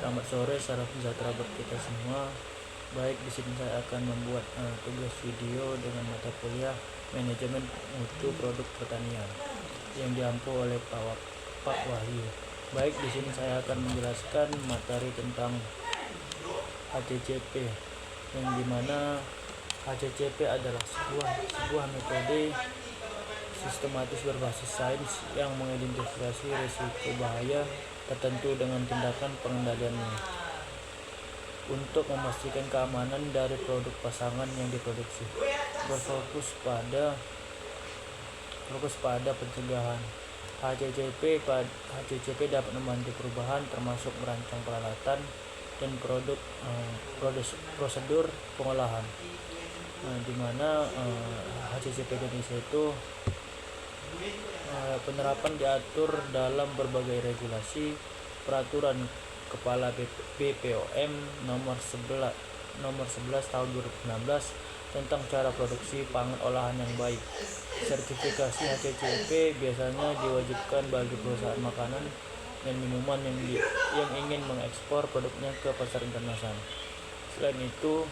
Selamat sore, salam sejahtera buat kita semua. Baik, di sini saya akan membuat tugas video dengan mata kuliah Manajemen Mutu Produk Pertanian yang diampu oleh Pak Wahyu. Baik, di sini saya akan menjelaskan materi tentang HCCP, yang dimana HCCP adalah sebuah metode sistematis berbasis sains yang mengidentifikasi risiko bahaya tertentu dengan tindakan pengendaliannya untuk memastikan keamanan dari produk pasangan yang diproduksi. Berfokus pada pencegahan. HCCP dapat membantu perubahan termasuk merancang peralatan dan prosedur pengolahan, di mana HCCP Indonesia itu penerapan diatur dalam berbagai regulasi, peraturan Kepala BPOM nomor 11 tahun 2016 tentang cara produksi pangan olahan yang baik. Sertifikasi HCCP biasanya diwajibkan bagi perusahaan makanan dan minuman yang ingin mengekspor produknya ke pasar internasional. Selain itu,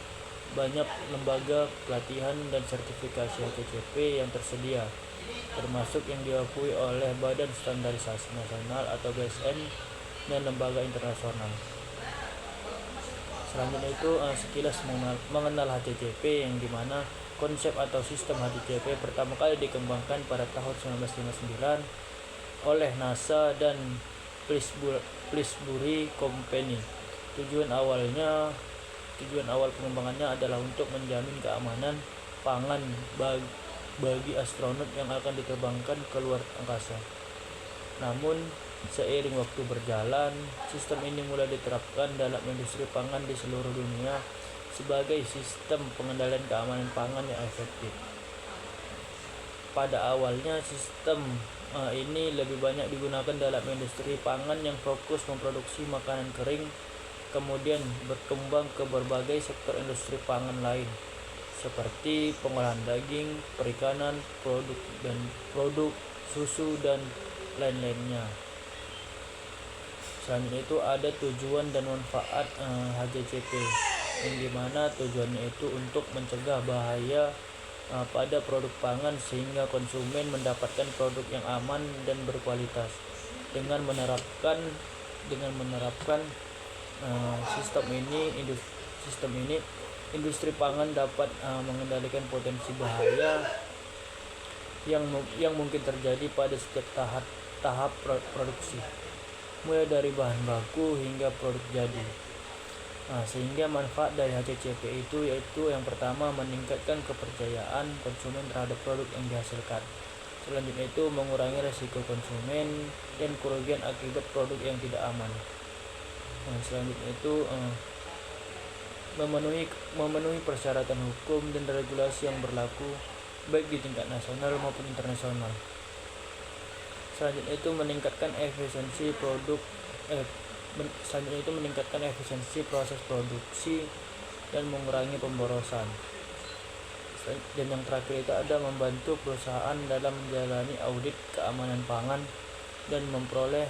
banyak lembaga pelatihan dan sertifikasi HCCP yang tersedia, termasuk yang diakui oleh Badan Standarisasi Nasional atau BSN dan lembaga internasional. Selanjutnya itu sekilas mengenal HCCP, yang dimana konsep atau sistem HCCP pertama kali dikembangkan pada tahun 1959 oleh NASA dan Pillsbury Company. Tujuan awal pengembangannya adalah untuk menjamin keamanan pangan bagi astronot yang akan diterbangkan ke luar angkasa. Namun, seiring waktu berjalan, sistem ini mulai diterapkan dalam industri pangan di seluruh dunia sebagai sistem pengendalian keamanan pangan yang efektif. Pada awalnya, sistem ini lebih banyak digunakan dalam industri pangan yang fokus memproduksi makanan kering, kemudian berkembang ke berbagai sektor industri pangan lain seperti pengolahan daging, perikanan, produk susu dan lain-lainnya. Selanjutnya itu ada tujuan dan manfaat HCCP, yang dimana tujuannya itu untuk mencegah bahaya pada produk pangan sehingga konsumen mendapatkan produk yang aman dan berkualitas. Dengan menerapkan sistem ini industri pangan dapat mengendalikan potensi bahaya yang mungkin terjadi pada setiap tahap produksi, mulai dari bahan baku hingga produk jadi. Sehingga manfaat dari HCCP itu yaitu yang pertama, meningkatkan kepercayaan konsumen terhadap produk yang dihasilkan. Selanjutnya itu mengurangi risiko konsumen dan kerugian akibat produk yang tidak aman. Selanjutnya itu memenuhi persyaratan hukum dan regulasi yang berlaku baik di tingkat nasional maupun internasional. Selanjutnya itu meningkatkan efisiensi proses produksi dan mengurangi pemborosan. Dan yang terakhir itu ada membantu perusahaan dalam menjalani audit keamanan pangan dan memperoleh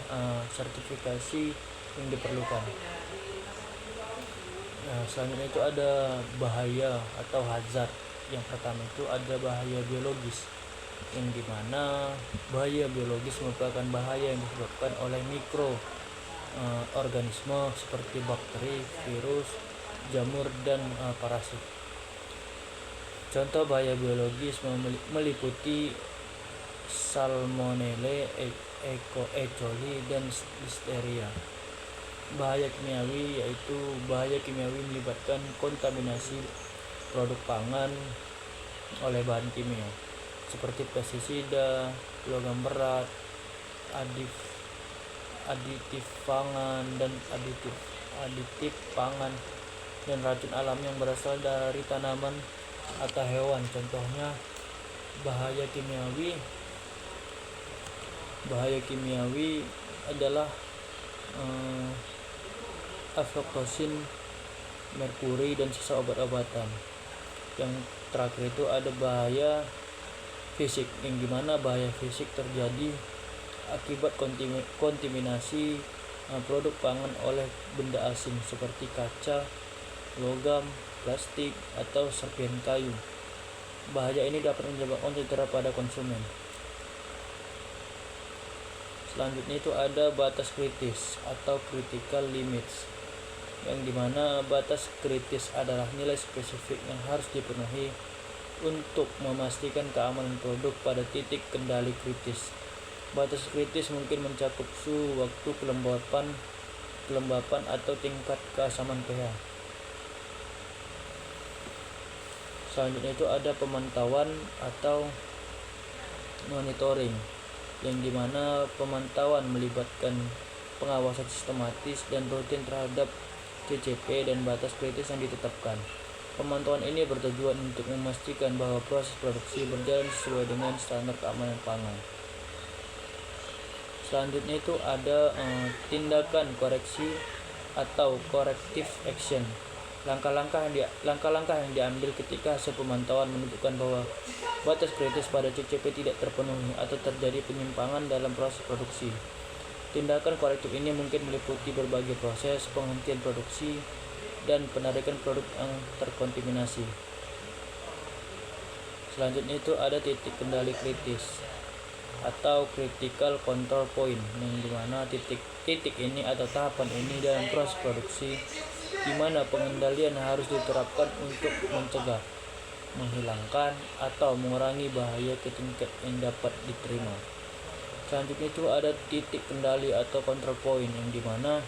sertifikasi yang diperlukan. Selanjutnya itu ada bahaya atau hazard. Yang pertama itu ada bahaya biologis, yang dimana bahaya biologis merupakan bahaya yang disebabkan oleh mikroorganisme seperti bakteri, virus, jamur, dan parasit. Contoh bahaya biologis meliputi Salmonella, E. coli, dan Listeria. Bahaya kimiawi yaitu bahaya kimiawi melibatkan kontaminasi produk pangan oleh bahan kimia seperti pestisida, logam berat, aditif pangan dan aditif pangan, dan racun alam yang berasal dari tanaman atau hewan. Contohnya bahaya kimiawi adalah aflatoxin, merkuri, dan sisa obat-obatan. Yang terakhir itu ada bahaya fisik, yang dimana bahaya fisik terjadi akibat kontaminasi produk pangan oleh benda asing seperti kaca, logam, plastik, atau serpihan kayu. Bahaya ini dapat menyebabkan cedera pada konsumen. Selanjutnya itu ada batas kritis atau critical limits, yang dimana batas kritis adalah nilai spesifik yang harus dipenuhi untuk memastikan keamanan produk pada titik kendali kritis. Batas kritis mungkin mencakup suhu, waktu kelembapan atau tingkat keasaman pH. Selanjutnya itu ada pemantauan atau monitoring, yang dimana pemantauan melibatkan pengawasan sistematis dan rutin terhadap CCP dan batas kritis yang ditetapkan. Pemantauan ini bertujuan untuk memastikan bahwa proses produksi berjalan sesuai dengan standar keamanan pangan. Selanjutnya itu ada tindakan koreksi atau corrective action. Langkah-langkah yang diambil ketika hasil pemantauan menunjukkan bahwa batas kritis pada CCP tidak terpenuhi atau terjadi penyimpangan dalam proses produksi. Tindakan korektif ini mungkin meliputi berbagai proses, penghentian produksi, dan penarikan produk yang terkontaminasi. Selanjutnya itu ada titik kendali kritis atau critical control point, yang dimana titik ini atau tahapan ini dalam proses produksi di mana pengendalian harus diterapkan untuk mencegah, menghilangkan, atau mengurangi bahaya ke tingkat yang dapat diterima. Selanjutnya itu ada titik kendali atau control point, yang dimana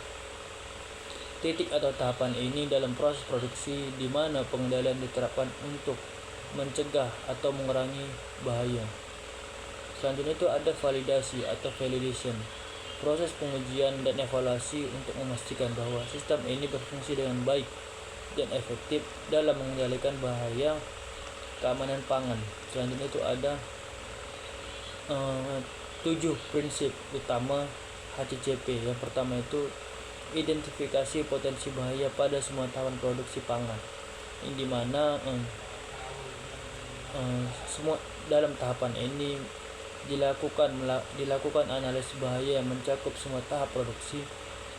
titik atau tahapan ini dalam proses produksi di mana pengendalian diterapkan untuk mencegah atau mengurangi bahaya. Selanjutnya itu ada validasi atau validation, proses pengujian dan evaluasi untuk memastikan bahwa sistem ini berfungsi dengan baik dan efektif dalam mengendalikan bahaya keamanan pangan. Selanjutnya itu ada 7 prinsip utama HACCP. Yang pertama itu identifikasi potensi bahaya pada semua tahapan produksi pangan, yang dimana semua dalam tahapan ini dilakukan analisis bahaya yang mencakup semua tahap produksi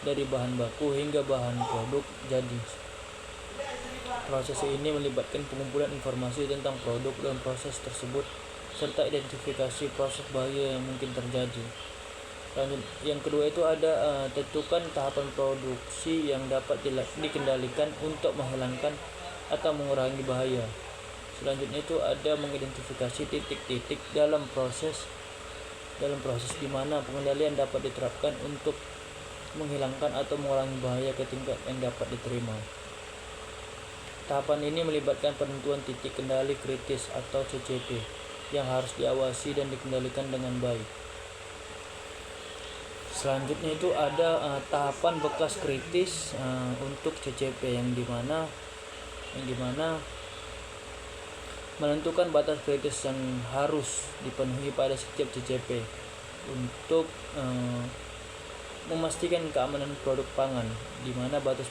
dari bahan baku hingga bahan produk jadi. Proses ini melibatkan pengumpulan informasi tentang produk dan proses tersebut serta identifikasi proses bahaya yang mungkin terjadi. Lanjut, yang kedua itu ada tentukan tahapan produksi yang dapat dikendalikan untuk menghilangkan atau mengurangi bahaya. Selanjutnya itu ada mengidentifikasi titik-titik dalam proses di mana pengendalian dapat diterapkan untuk menghilangkan atau mengurangi bahaya ke tingkat yang dapat diterima. Tahapan ini melibatkan penentuan titik kendali kritis atau CCP yang harus diawasi dan dikendalikan dengan baik. Selanjutnya itu ada tahapan bekas kritis untuk CCP, yang dimana menentukan batas kritis yang harus dipenuhi pada setiap CCP untuk memastikan keamanan produk pangan, di mana batas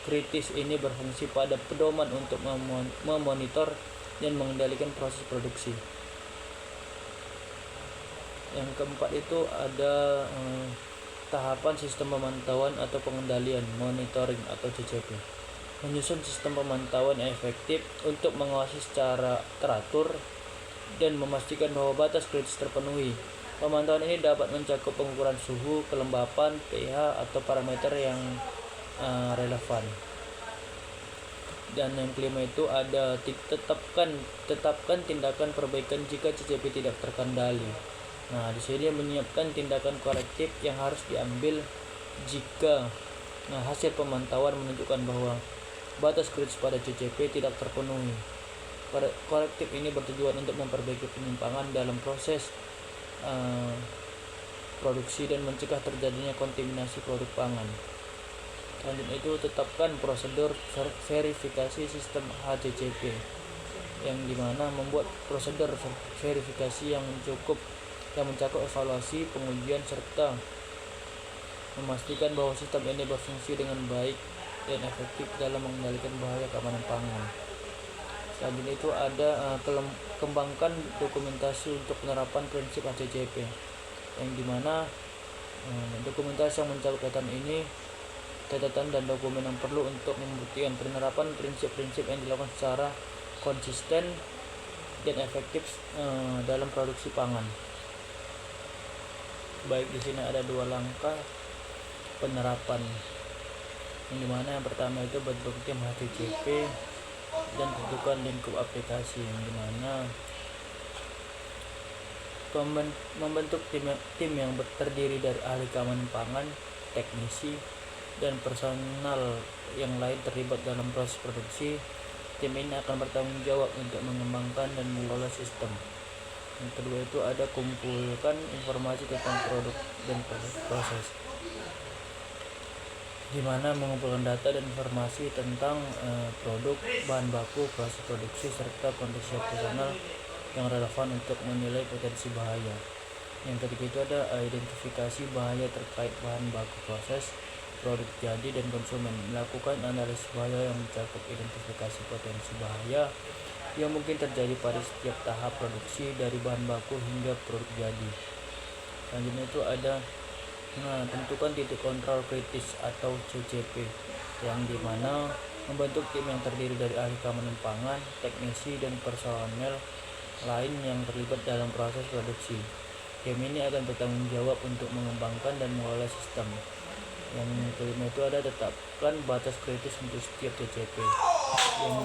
kritis ini berfungsi pada pedoman untuk memonitor dan mengendalikan proses produksi. Yang keempat itu ada tahapan sistem pemantauan atau pengendalian, monitoring atau CCP. Menyusun sistem pemantauan yang efektif untuk mengawasi secara teratur dan memastikan bahwa batas kritis terpenuhi. Pemantauan ini dapat mencakup pengukuran suhu, kelembapan, pH, atau parameter yang relevan. Dan yang kelima itu ada tetapkan tindakan perbaikan jika CCP tidak terkendali. Nah, di sini menyiapkan tindakan korektif yang harus diambil jika hasil pemantauan menunjukkan bahwa batas kritis pada CCP tidak terpenuhi. Korektif ini bertujuan untuk memperbaiki penyimpangan dalam proses produksi dan mencegah terjadinya kontaminasi produk pangan. Selanjutnya itu tetapkan prosedur verifikasi sistem HACCP, yang dimana membuat prosedur verifikasi yang mencakup evaluasi, pengujian, serta memastikan bahwa sistem ini berfungsi dengan baik dan efektif dalam mengendalikan bahaya keamanan pangan. Selanjutnya itu ada kembangkan dokumentasi untuk penerapan prinsip HACCP. yang dimana dokumentasi yang mencakup catatan dan dokumen yang perlu untuk membuktikan penerapan prinsip-prinsip yang dilakukan secara konsisten dan efektif dalam produksi pangan. Baik, di sini ada 2 langkah penerapan, yang dimana yang pertama itu bentuk tim HACCP dan tentukan lingkup aplikasi, yang dimana membentuk tim yang terdiri dari ahli keamanan pangan, teknisi, dan personal yang lain terlibat dalam proses produksi. Tim ini akan bertanggung jawab untuk mengembangkan dan mengelola sistem. Yang kedua itu ada kumpulkan informasi tentang produk dan proses, di mana mengumpulkan data dan informasi tentang produk, bahan baku, proses produksi, serta kondisi operasional yang relevan untuk menilai potensi bahaya. Yang ketiga itu ada identifikasi bahaya terkait bahan baku, proses, produk jadi, dan konsumen. Melakukan analisis bahaya yang mencakup identifikasi potensi bahaya yang mungkin terjadi pada setiap tahap produksi dari bahan baku hingga produk jadi. Selanjutnya itu ada tentukan titik kontrol kritis atau CCP, yang dimana membentuk tim yang terdiri dari ahli keamanan pangan, teknisi, dan personel lain yang terlibat dalam proses produksi. Tim ini akan bertanggung jawab untuk mengembangkan dan mengelola sistem. Yang kelima itu ada tetapkan batas kritis untuk setiap CCP, yang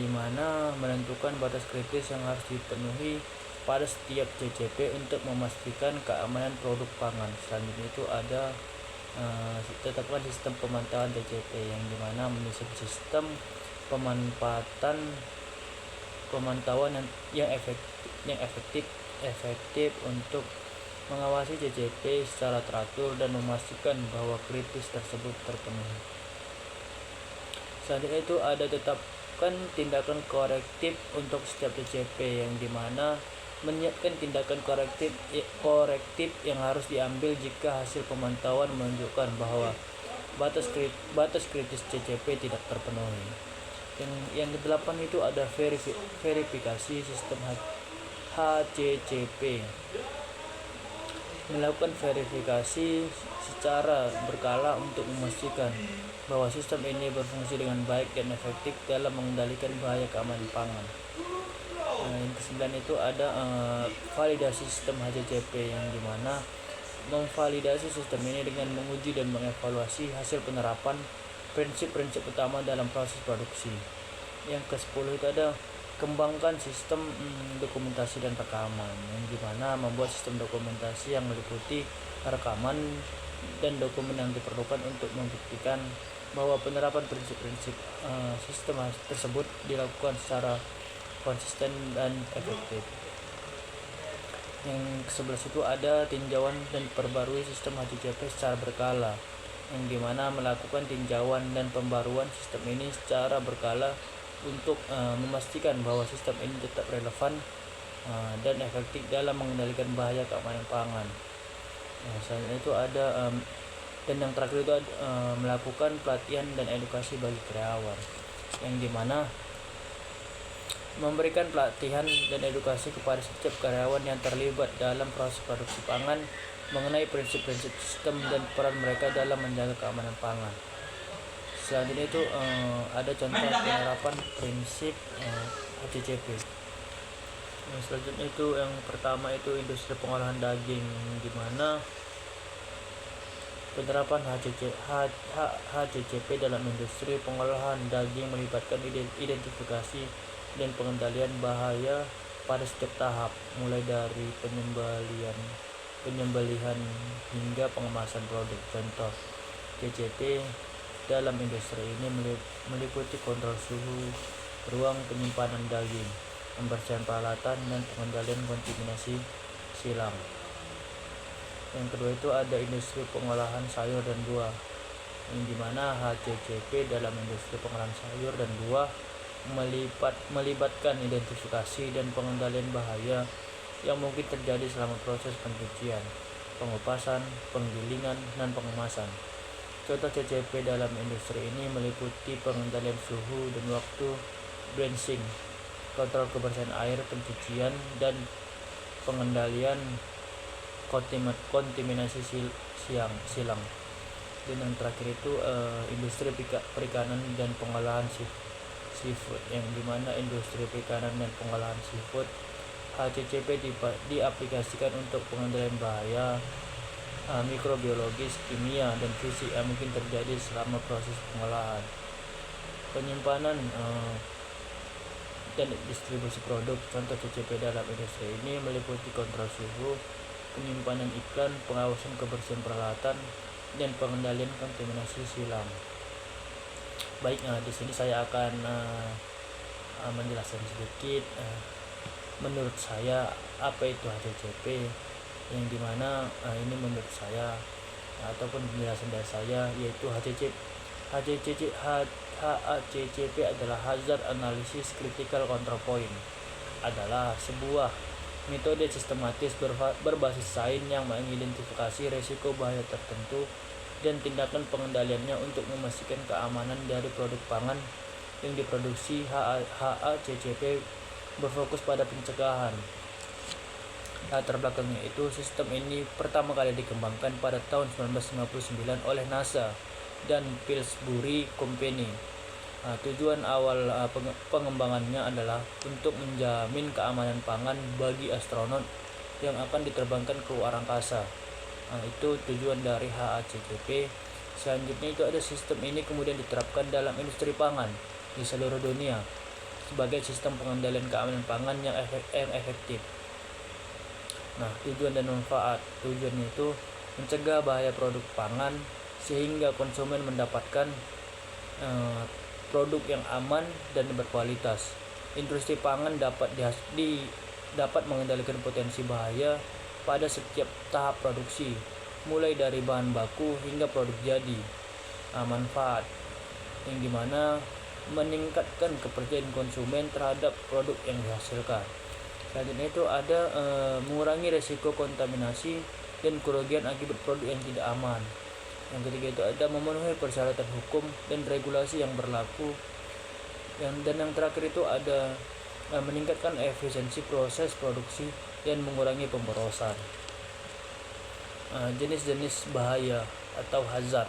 dimana menentukan batas kritis yang harus dipenuhi pada setiap CCP untuk memastikan keamanan produk pangan. Selanjutnya itu ada tetapkan sistem pemantauan CCP, yang dimana menyusun sistem pemantauan yang efektif untuk mengawasi CCP secara teratur dan memastikan bahwa kritis tersebut terpenuhi. Selanjutnya itu ada tetapkan tindakan korektif untuk setiap CCP, yang dimana menyiapkan tindakan korektif yang harus diambil jika hasil pemantauan menunjukkan bahwa batas kritis CCP tidak terpenuhi. Yang ke-8 itu ada verifikasi sistem HACCP. Melakukan verifikasi secara berkala untuk memastikan bahwa sistem ini berfungsi dengan baik dan efektif dalam mengendalikan bahaya keamanan pangan. Yang ke-9 itu ada validasi sistem HACCP, yang dimana memvalidasi sistem ini dengan menguji dan mengevaluasi hasil penerapan prinsip-prinsip utama dalam proses produksi. Yang ke-10 itu ada kembangkan sistem dokumentasi dan rekaman, yang dimana membuat sistem dokumentasi yang meliputi rekaman dan dokumen yang diperlukan untuk membuktikan bahwa penerapan prinsip-prinsip sistem tersebut dilakukan secara konsisten dan efektif. Yang ke-11 itu ada tinjauan dan perbarui sistem HACCP secara berkala, yang dimana melakukan tinjauan dan pembaruan sistem ini secara berkala untuk memastikan bahwa sistem ini tetap relevan dan efektif dalam mengendalikan bahaya keamanan pangan. Selanjutnya itu ada dan yang terakhir itu melakukan pelatihan dan edukasi bagi karyawan, yang dimana memberikan pelatihan dan edukasi kepada setiap karyawan yang terlibat dalam proses produksi pangan mengenai prinsip-prinsip sistem dan peran mereka dalam menjaga keamanan pangan. Selanjutnya itu ada contoh penerapan prinsip HACCP. Selanjutnya itu yang pertama itu industri pengolahan daging, di mana penerapan HACCP dalam industri pengolahan daging melibatkan identifikasi dan pengendalian bahaya pada setiap tahap, mulai dari penyembelihan hingga pengemasan produk. Contoh CCP dalam industri ini meliputi kontrol suhu, ruang penyimpanan daging, pembersihan peralatan, dan pengendalian kontaminasi silang. Yang kedua itu ada industri pengolahan sayur dan buah, yang dimana HACCP dalam industri pengolahan sayur dan buah melibatkan identifikasi dan pengendalian bahaya yang mungkin terjadi selama proses pencucian, pengupasan, penggilingan, dan pengemasan. Contoh CCP dalam industri ini meliputi pengendalian suhu dan waktu blanching, kontrol kebersihan air pencucian, dan pengendalian kontaminasi silang. Dan yang terakhir itu industri perikanan dan pengolahan seafood, yang dimana industri perikanan dan pengolahan seafood HACCP diaplikasikan untuk pengendalian bahaya mikrobiologis, kimia, dan fisik yang mungkin terjadi selama proses pengolahan, penyimpanan dan distribusi produk. Contoh CCP dalam industri ini meliputi kontrol suhu, penyimpanan iklan, pengawasan kebersihan peralatan, dan pengendalian kontaminasi silang. Baik, di sini saya akan menjelaskan sedikit menurut saya apa itu HACCP, yang dimana ini menurut saya ataupun penjelasan dari saya, yaitu HACCP adalah Hazard Analysis Critical Control Point, adalah sebuah metode sistematis berbasis sains yang mengidentifikasi risiko bahaya tertentu dan tindakan pengendaliannya untuk memastikan keamanan dari produk pangan yang diproduksi. HACCP berfokus pada pencegahan. Latar belakangnya itu, sistem ini pertama kali dikembangkan pada tahun 1959 oleh NASA dan Pillsbury Company. Tujuan awal pengembangannya adalah untuk menjamin keamanan pangan bagi astronot yang akan diterbangkan ke luar angkasa. Itu tujuan dari HACCP. Selanjutnya itu ada sistem ini kemudian diterapkan dalam industri pangan di seluruh dunia sebagai sistem pengendalian keamanan pangan yang efektif. Tujuan dan manfaat. Tujuannya itu mencegah bahaya produk pangan sehingga konsumen mendapatkan produk yang aman dan berkualitas. Industri pangan dapat mengendalikan potensi bahaya pada setiap tahap produksi, mulai dari bahan baku hingga produk jadi. Manfaat, yang dimana meningkatkan kepercayaan konsumen terhadap produk yang dihasilkan. Selanjutnya itu ada mengurangi risiko kontaminasi dan kerugian akibat produk yang tidak aman. Yang ketiga itu ada memenuhi persyaratan hukum dan regulasi yang berlaku. Dan yang terakhir itu ada meningkatkan efisiensi proses produksi dan mengurangi pemborosan. Jenis-jenis bahaya atau hazard.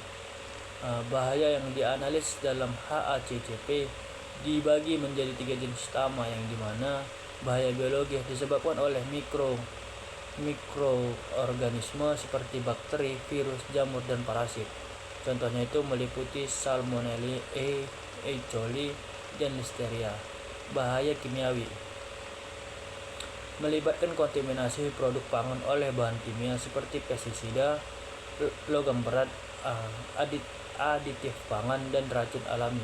Bahaya yang dianalisis dalam HACCP dibagi menjadi 3 jenis utama, yang dimana bahaya biologis disebabkan oleh mikroorganisme seperti bakteri, virus, jamur, dan parasit. Contohnya itu meliputi Salmonella, E. coli, dan Listeria. Bahaya kimiawi melibatkan kontaminasi produk pangan oleh bahan kimia seperti pestisida, logam berat, aditif pangan, dan racun alami.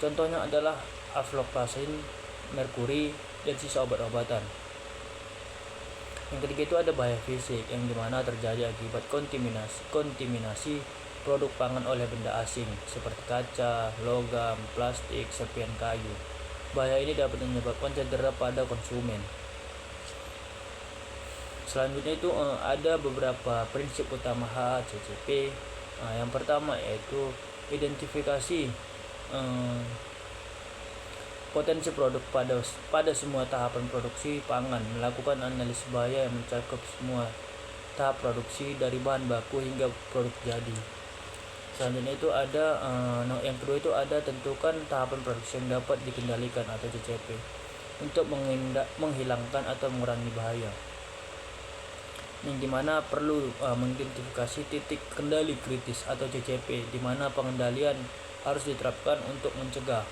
Contohnya adalah aflatoxin, merkuri, dan sisa obat-obatan. Yang ketiga itu ada bahaya fisik, yang dimana terjadi akibat kontaminasi produk pangan oleh benda asing seperti kaca, logam, plastik, serpihan kayu. Bahaya ini dapat menyebabkan cedera pada konsumen. Selanjutnya itu ada beberapa prinsip utama HACCP. Yang pertama yaitu identifikasi potensi produk pada semua tahapan produksi pangan, melakukan analisis bahaya yang mencakup semua tahap produksi dari bahan baku hingga produk jadi. Selanjutnya itu ada yang kedua itu ada tentukan tahapan produksi yang dapat dikendalikan atau CCP untuk menghilangkan atau mengurangi bahaya, yang dimana perlu mengidentifikasi titik kendali kritis atau CCP, di mana pengendalian harus diterapkan untuk mencegah,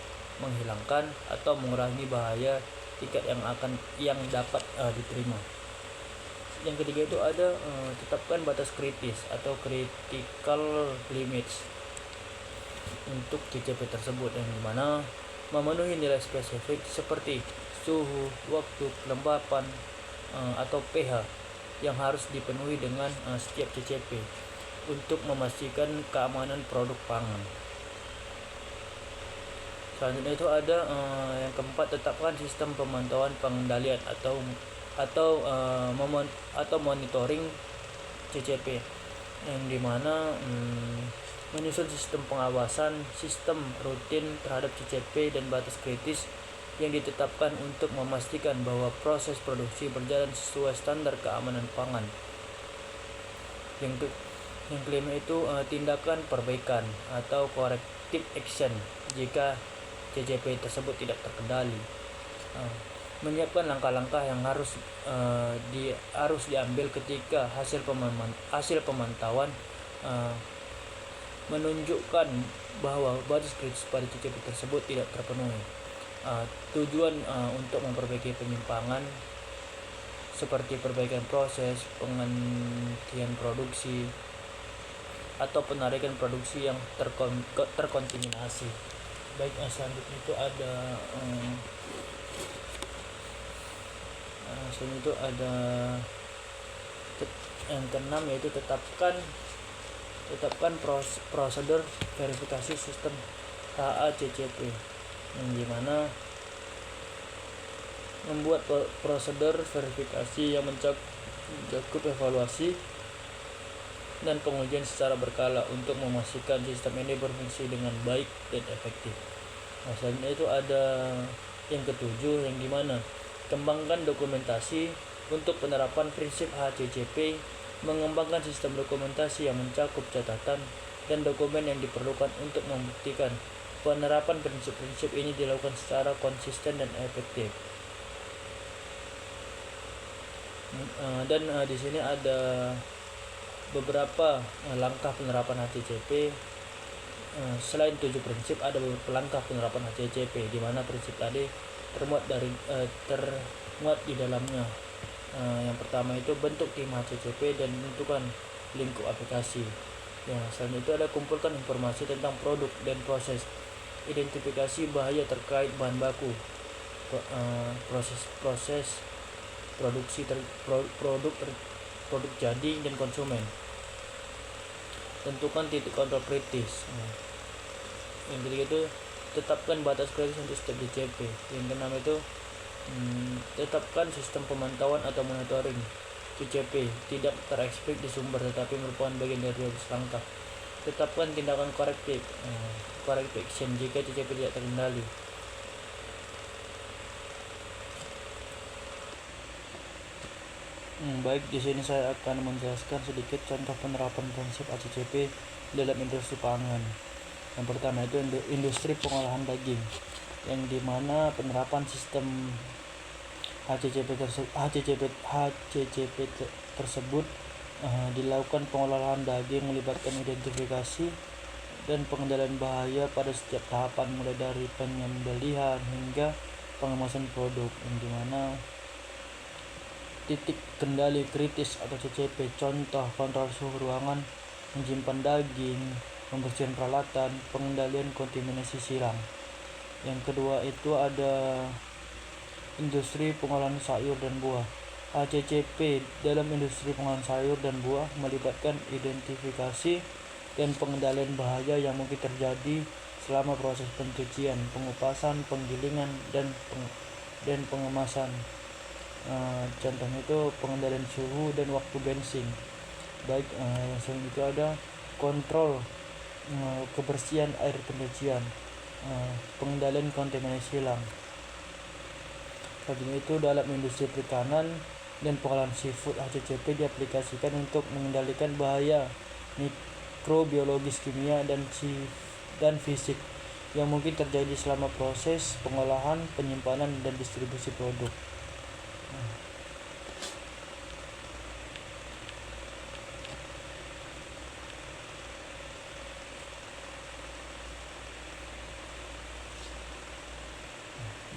menghilangkan, atau mengurangi bahaya tingkat yang dapat diterima. Yang ketiga itu ada tetapkan batas kritis atau critical limits untuk CCP tersebut, yang dimana memenuhi nilai spesifik seperti suhu, waktu, kelembapan, atau pH yang harus dipenuhi dengan setiap CCP untuk memastikan keamanan produk pangan. Selanjutnya itu ada yang keempat, tetapkan sistem pemantauan pengendalian atau monitoring CCP, yang dimana menyusun sistem pengawasan sistem rutin terhadap CCP dan batas kritis yang ditetapkan untuk memastikan bahwa proses produksi berjalan sesuai standar keamanan pangan. Yang kelima itu tindakan perbaikan atau corrective action jika CCP tersebut tidak terkendali. Menyiapkan langkah-langkah yang harus diambil ketika hasil pemantauan menunjukkan bahwa batas kritis pada CCP tersebut tidak terpenuhi. Tujuan untuk memperbaiki penyimpangan seperti perbaikan proses, penghentian produksi, atau penarikan produksi yang terkontaminasi. Baik, selanjutnya itu ada yang keenam, yaitu tetapkan prosedur verifikasi sistem HACCP, yang dimana membuat prosedur verifikasi yang mencakup evaluasi dan pengujian secara berkala untuk memastikan sistem ini berfungsi dengan baik dan efektif. Selanjutnya itu ada yang ketujuh, yang dimana kembangkan dokumentasi untuk penerapan prinsip HACCP, mengembangkan sistem dokumentasi yang mencakup catatan dan dokumen yang diperlukan untuk membuktikan penerapan prinsip-prinsip ini dilakukan secara konsisten dan efektif. Dan di sini ada beberapa langkah penerapan HACCP. Selain 7 prinsip, ada beberapa langkah penerapan HACCP, di mana prinsip tadi termuat di dalamnya. Yang pertama itu bentuk tim HACCP dan tentukan lingkup aplikasi. Selanjutnya itu ada kumpulkan informasi tentang produk dan proses, identifikasi bahaya terkait bahan baku, proses produksi produk jadi dan konsumen. Tentukan titik kontrol kritis. Yang ketiga itu tetapkan batas kritis untuk setiap CCP. Yang keenam itu tetapkan sistem pemantauan atau monitoring CCP tidak tereksplik di sumber tetapi merupakan bagian dari 12 langkah. Tetapkan tindakan corrective action jika CCP tidak terkendali. Baik, di sini saya akan menjelaskan sedikit contoh penerapan prinsip HACCP dalam industri pangan. Yang pertama itu industri pengolahan daging, yang dimana penerapan sistem HACCP tersebut dilakukan pengolahan daging melibatkan identifikasi dan pengendalian bahaya pada setiap tahapan, mulai dari penyembelihan hingga pengemasan produk, yang dimana titik kendali kritis atau CCP, contoh kontrol suhu ruangan, menyimpan daging, membersihkan peralatan, pengendalian kontaminasi silang. Yang kedua itu ada industri pengolahan sayur dan buah. HACCP dalam industri pengolahan sayur dan buah melibatkan identifikasi dan pengendalian bahaya yang mungkin terjadi selama proses pencucian, pengupasan, penggilingan, dan pengemasan. Contohnya itu pengendalian suhu dan waktu bensin. Baik, selain itu ada kontrol kebersihan air pencucian, pengendalian kontaminasi silang. Selanjutnya itu dalam industri perikanan dan pengolahan seafood, HACCP diaplikasikan untuk mengendalikan bahaya mikrobiologis, kimia, dan fisik yang mungkin terjadi selama proses pengolahan, penyimpanan, dan distribusi produk.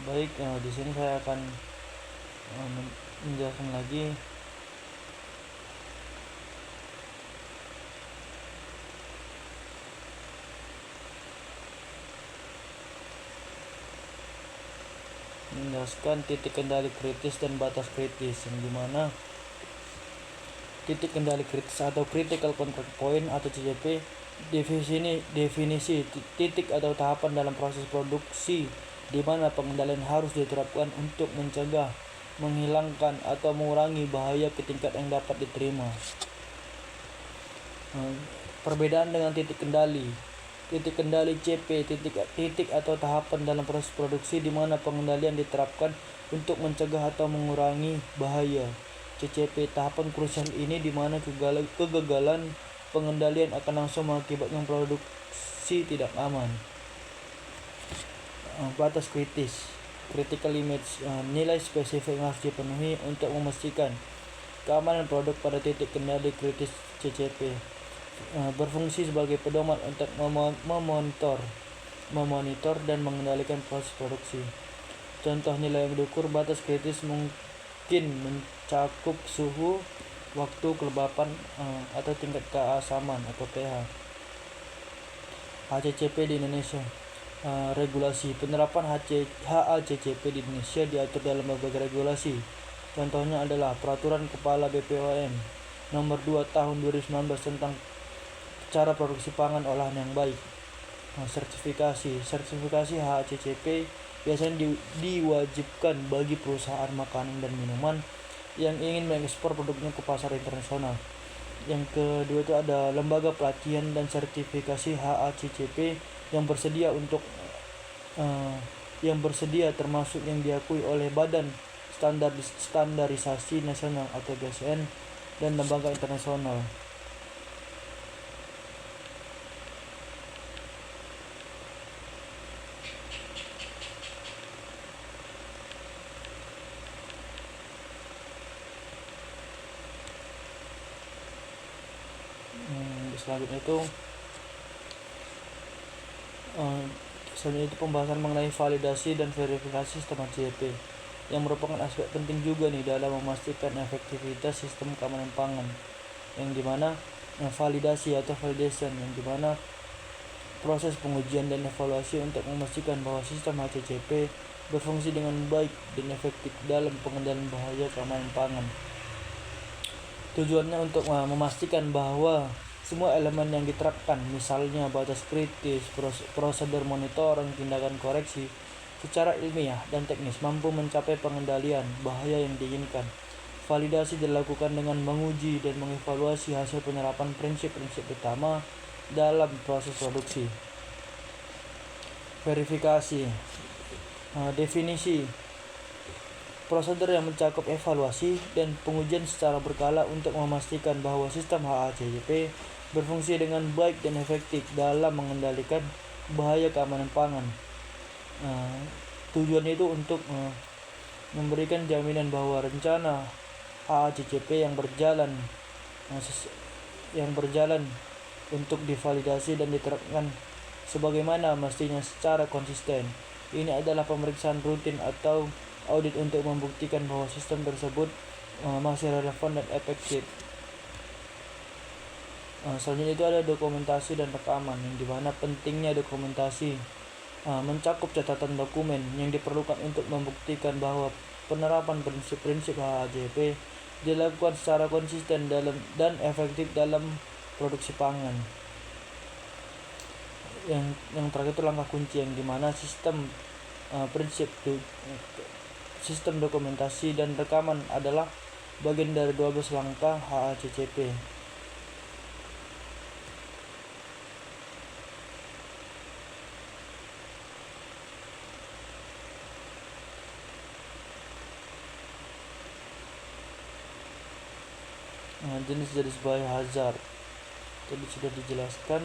Baik, di sini saya akan menjelaskan lagi titik kendali kritis dan batas kritis, yang dimana titik kendali kritis atau critical control point atau CCP definisi titik atau tahapan dalam proses produksi di mana pengendalian harus diterapkan untuk mencegah, menghilangkan, atau mengurangi bahaya ke tingkat yang dapat diterima. Perbedaan dengan titik kendali. Titik kendali CP, titik atau tahapan dalam proses produksi di mana pengendalian diterapkan untuk mencegah atau mengurangi bahaya. CCP, tahapan krusial ini di mana kegagalan pengendalian akan langsung mengakibatkan produksi tidak aman. Batas kritis, critical limits, nilai spesifik yang harus dipenuhi untuk memastikan keamanan produk pada titik kendali kritis CCP. Berfungsi sebagai pedoman untuk memonitor dan mengendalikan proses produksi. Contoh nilai yang diukur batas kritis mungkin mencakup suhu, waktu kelembapan, atau tingkat keasaman atau pH. HACCP di Indonesia. Regulasi penerapan HACCP di Indonesia diatur dalam berbagai regulasi. Contohnya adalah Peraturan Kepala BPOM Nomor 2 Tahun 2019 tentang cara produksi pangan olahan yang baik. Sertifikasi HACCP biasanya diwajibkan bagi perusahaan makanan dan minuman yang ingin mengekspor produknya ke pasar internasional. Yang kedua itu ada lembaga pelatihan dan sertifikasi HACCP yang bersedia termasuk yang diakui oleh Badan Standarisasi Nasional atau BSN dan lembaga internasional. Selanjutnya itu pembahasan mengenai validasi dan verifikasi sistem HACCP yang merupakan aspek penting juga nih dalam memastikan efektivitas sistem keamanan pangan, yang dimana validasi atau validation yang dimana proses pengujian dan evaluasi untuk memastikan bahwa sistem HACCP berfungsi dengan baik dan efektif dalam pengendalian bahaya keamanan pangan. Tujuannya untuk memastikan bahwa semua elemen yang diterapkan, misalnya batas kritis, prosedur monitoring, tindakan koreksi, secara ilmiah dan teknis mampu mencapai pengendalian bahaya yang diinginkan. Validasi dilakukan dengan menguji dan mengevaluasi hasil penerapan prinsip-prinsip utama dalam proses produksi. Verifikasi, definisi prosedur yang mencakup evaluasi dan pengujian secara berkala untuk memastikan bahwa sistem HACCP berfungsi dengan baik dan efektif dalam mengendalikan bahaya keamanan pangan. Tujuannya itu untuk memberikan jaminan bahwa rencana HACCP yang berjalan untuk divalidasi dan diterapkan sebagaimana mestinya secara konsisten. Ini adalah pemeriksaan rutin atau audit untuk membuktikan bahwa sistem tersebut masih relevan dan efektif. Selanjutnya itu ada dokumentasi dan rekaman, yang dimana pentingnya dokumentasi mencakup catatan dokumen yang diperlukan untuk membuktikan bahwa penerapan prinsip-prinsip HACCP dilakukan secara konsisten dan efektif dalam produksi pangan. Yang terakhir itu langkah kunci, yang dimana sistem dokumentasi dan rekaman adalah bagian dari 12 langkah HACCP. Jenis-jenis biohazard tadi sudah dijelaskan.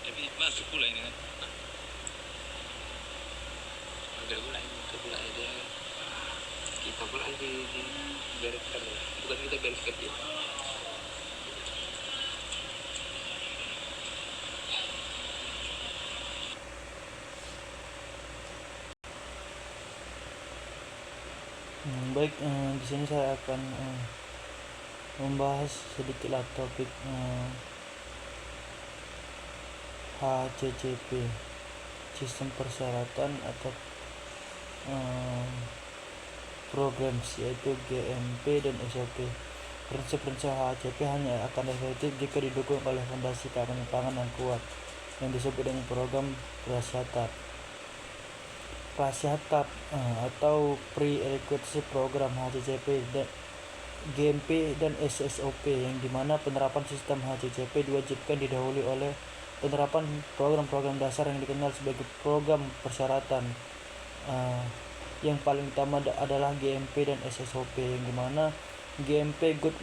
Tapi masuk pula ini kan. Enggak pula itu pula dia kita pula di bereskan, bukan kita bereskan dia. Baik, di sini saya akan membahas sedikitlah topik HACCP, sistem persyaratan atau programs, yaitu GMP dan SOP. Prinsip-prinsip HACCP hanya akan efektif jika didukung oleh fondasi keamanan pangan yang kuat, yang disebut dengan program prasyarat atau prerequisite program HACCP dan GMP dan SSOP, yang dimana penerapan sistem HACCP diwajibkan didahului oleh penerapan program-program dasar yang dikenal sebagai program persyaratan. Yang paling utama adalah GMP dan SSOP, yang dimana GMP Good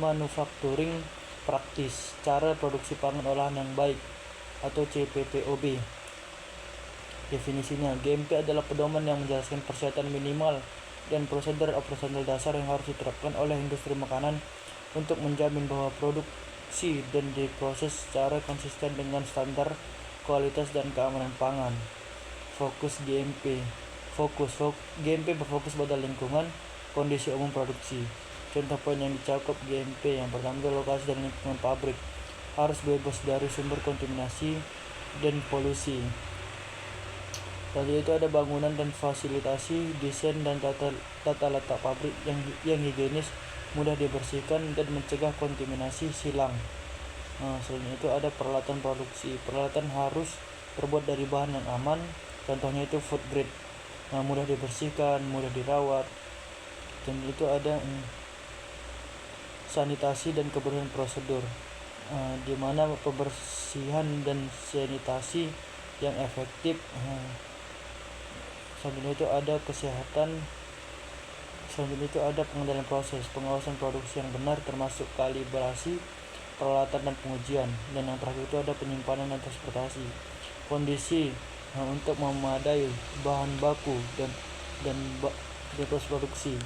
Manufacturing Practice, cara produksi pangan olahan yang baik, atau CPPOB. Definisinya, GMP adalah pedoman yang menjelaskan persyaratan minimal dan prosedur operasional dasar yang harus diterapkan oleh industri makanan untuk menjamin bahwa produksi dan diproses secara konsisten dengan standar kualitas dan keamanan pangan. Fokus GMP. GMP berfokus pada lingkungan, kondisi umum produksi. Contoh poin yang dicakup GMP: yang pertama, lokasi dan lingkungan pabrik harus bebas dari sumber kontaminasi dan polusi. Lalu itu ada bangunan dan fasilitasi, desain dan tata letak pabrik yang higienis, mudah dibersihkan dan mencegah kontaminasi silang. Selain itu ada peralatan produksi. Peralatan harus terbuat dari bahan yang aman, contohnya itu food grade, mudah dibersihkan, mudah dirawat. Dan itu ada sanitasi dan kebersihan prosedur, di mana pembersihan dan sanitasi yang efektif. Selanjutnya itu ada kesehatan. Selanjutnya itu ada pengendalian proses, pengawasan produksi yang benar termasuk kalibrasi peralatan dan pengujian. Dan yang terakhir itu ada penyimpanan dan transportasi, kondisi untuk memadai bahan baku dan proses produksi.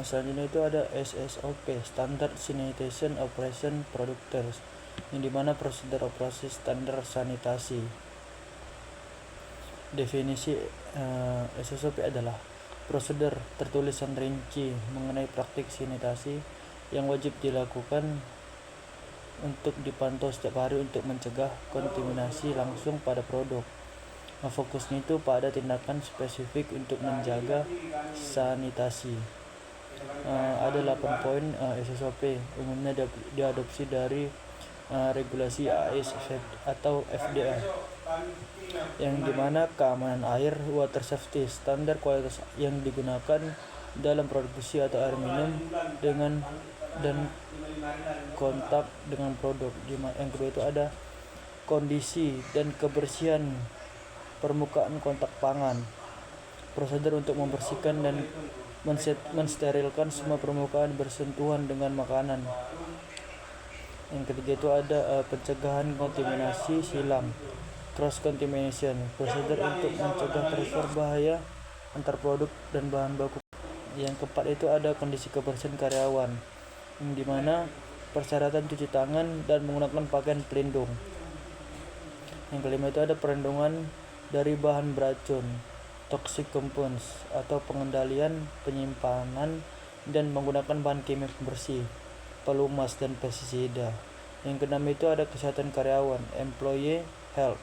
Selanjutnya itu ada SSOP, Standard Sanitation Operation Procedures, yang dimana prosedur operasi standar sanitasi. Definisi SSOP adalah prosedur tertulis dan rinci mengenai praktik sanitasi yang wajib dilakukan untuk dipantau setiap hari untuk mencegah kontaminasi langsung pada produk. Fokusnya itu pada tindakan spesifik untuk menjaga sanitasi. Ada 8 poin SSOP, umumnya diadopsi dari regulasi AS atau FDA, yang dimana keamanan air, water safety, standar kualitas yang digunakan dalam produksi atau air minum dan kontak dengan produk. Yang kedua itu ada kondisi dan kebersihan permukaan kontak pangan, prosedur untuk membersihkan dan mensterilkan semua permukaan bersentuhan dengan makanan. Yang ketiga itu ada pencegahan kontaminasi silang, cross contamination, prosedur untuk mencegah transfer bahaya antar produk dan bahan baku. Yang keempat itu ada kondisi kebersihan karyawan, yang dimana persyaratan cuci tangan dan menggunakan pakaian pelindung. Yang kelima itu ada perlindungan dari bahan beracun, toxic compounds, atau pengendalian penyimpanan dan menggunakan bahan kimia pembersih, pelumas, dan pestisida. Yang keenam itu ada kesehatan karyawan, employee health,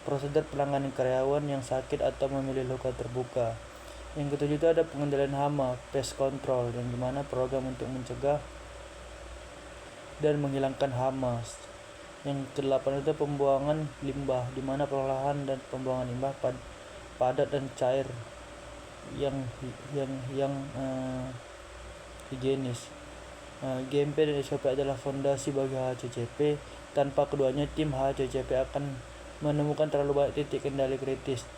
prosedur penanganan karyawan yang sakit atau memiliki luka terbuka. Yang ketujuh itu ada pengendalian hama, pest control, yang dimana program untuk mencegah dan menghilangkan hama. Yang kedelapan itu pembuangan limbah, dimana pengolahan dan pembuangan limbah padat dan cair yang higienis. GMP dan SOP adalah fondasi bagi HACCP. Tanpa keduanya, tim HACCP akan menemukan terlalu banyak titik kendali kritis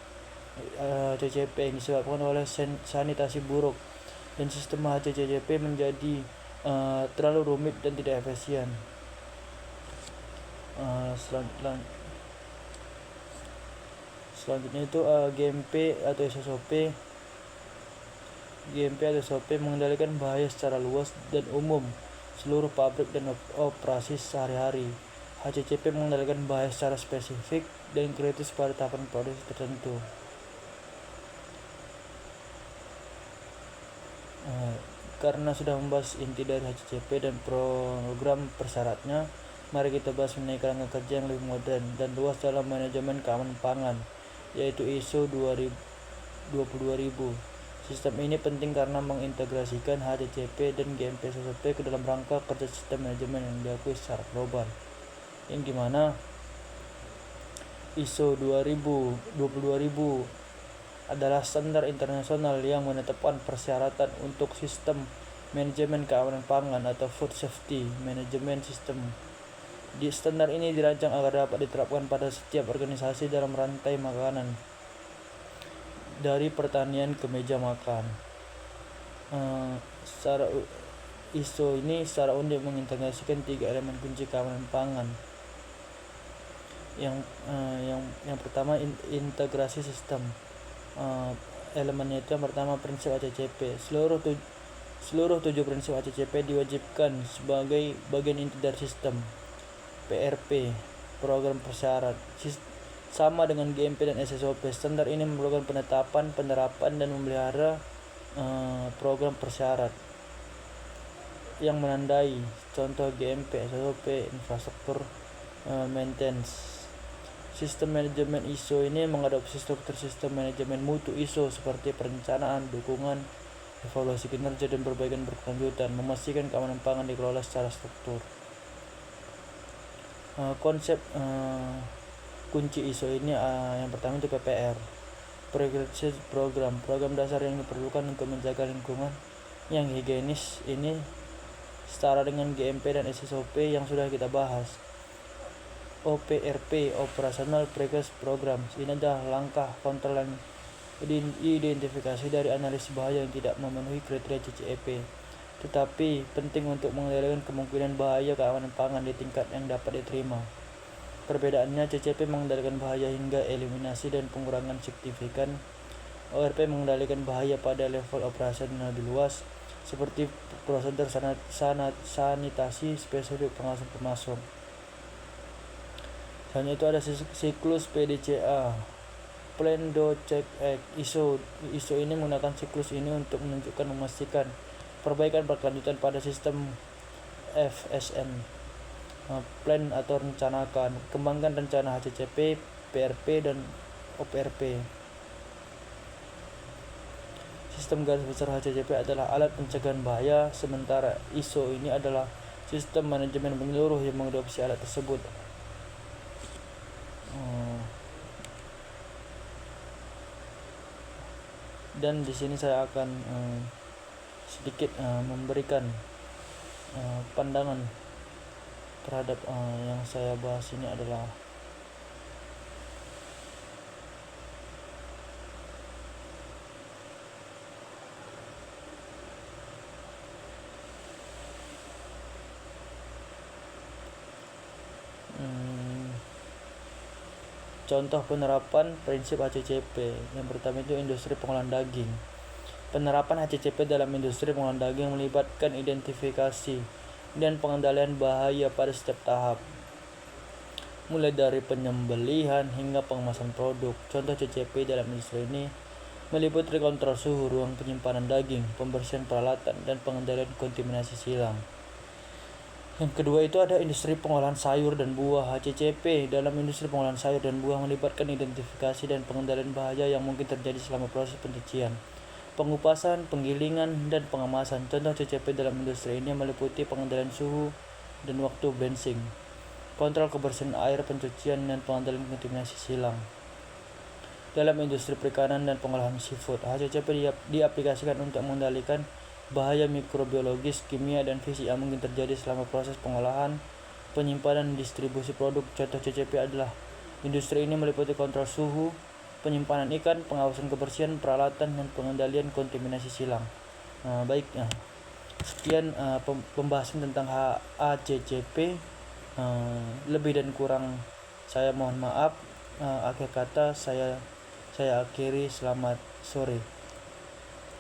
HACCP yang disebabkan oleh sanitasi buruk, dan sistem HACCP menjadi terlalu rumit dan tidak efisien. Selanjutnya itu GMP atau SOP mengendalikan bahaya secara luas dan umum seluruh pabrik dan operasi sehari-hari. HACCP mengendalikan bahaya secara spesifik dan kritis pada tahapan produksi tertentu. Karena sudah membahas inti dari HACCP dan program persyaratnya, mari kita bahas mengenai kerangka kerja yang lebih modern dan luas dalam manajemen keamanan pangan, yaitu ISO 22000. Sistem ini penting karena mengintegrasikan HACCP dan GMP SOP ke dalam rangka kerja sistem manajemen yang diakui secara global, yang dimana ISO 22000 adalah standar internasional yang menetapkan persyaratan untuk sistem manajemen keamanan pangan atau food safety management system. Di standar ini dirancang agar dapat diterapkan pada setiap organisasi dalam rantai makanan, dari pertanian ke meja makan. ISO ini secara unik mengintegrasikan 3 elemen kunci keamanan pangan. Yang pertama, integrasi sistem. Elemennya itu yang pertama, prinsip HACCP. Seluruh 7 prinsip HACCP diwajibkan sebagai bagian inti dari sistem. PRP, program persyarat, sama dengan GMP dan SSOP. Standar ini memerlukan penetapan, penerapan, dan memelihara program persyarat. yang menandai, contoh GMP, SOP, infrastruktur maintenance. Sistem manajemen ISO ini mengadopsi struktur sistem manajemen mutu ISO seperti perencanaan, dukungan, evaluasi kinerja, dan perbaikan berkelanjutan, memastikan keamanan pangan dikelola secara struktur. Konsep kunci ISO ini yang pertama itu PPR, Prerequisite program dasar yang diperlukan untuk menjaga lingkungan yang higienis ini setara dengan GMP dan SSOP yang sudah kita bahas. OPRP, Operational Prerequisite Program, ini adalah langkah kontrol yang identifikasi dari analisis bahaya yang tidak memenuhi kriteria CCEP, tetapi penting untuk mengendalikan kemungkinan bahaya keamanan pangan di tingkat yang dapat diterima. Perbedaannya, CCP mengendalikan bahaya hingga eliminasi dan pengurangan signifikan. ORP mengendalikan bahaya pada level operasi yang lebih luas, seperti prosedur sanitasi spesifik pengawasan pemasok. Selanjutnya itu ada siklus PDCA, Plan Do Check Act. ISO ini menggunakan siklus ini untuk memastikan perbaikan berkelanjutan pada sistem FSM. Plan atau rencanakan, kembangkan rencana HCCP, PRP, dan OPRP. Sistem garis besar HCCP adalah alat pencegahan bahaya, sementara ISO ini adalah sistem manajemen menyeluruh yang mengadopsi alat tersebut. Dan di sini saya akan sedikit memberikan pandangan terhadap yang saya bahas ini adalah contoh penerapan prinsip HCCP. Yang pertama itu industri pengolahan daging. Penerapan HCCP dalam industri pengolahan daging melibatkan identifikasi dan pengendalian bahaya pada setiap tahap, mulai dari penyembelihan hingga pengemasan produk. Contoh CCP dalam industri ini meliputi kontrol suhu ruang penyimpanan daging, pembersihan peralatan, dan pengendalian kontaminasi silang. Yang kedua itu ada industri pengolahan sayur dan buah. HCCP dalam industri pengolahan sayur dan buah melibatkan identifikasi dan pengendalian bahaya yang mungkin terjadi selama proses pencucian, pengupasan, penggilingan, dan pengemasan. Contoh CCP dalam industri ini meliputi pengendalian suhu dan waktu blanching, kontrol kebersihan air pencucian, dan pengendalian kontaminasi silang. Dalam industri perikanan dan pengolahan seafood, HCCP diaplikasikan untuk mengendalikan bahaya mikrobiologis, kimia, dan fisik yang mungkin terjadi selama proses pengolahan, penyimpanan, dan distribusi produk. Contoh CCP adalah industri ini meliputi kontrol suhu, penyimpanan ikan, pengawasan kebersihan peralatan, dan pengendalian kontaminasi silang. Sekian pembahasan tentang HACCP. Lebih dan kurang saya mohon maaf. Akhir kata saya akhiri. Selamat sore.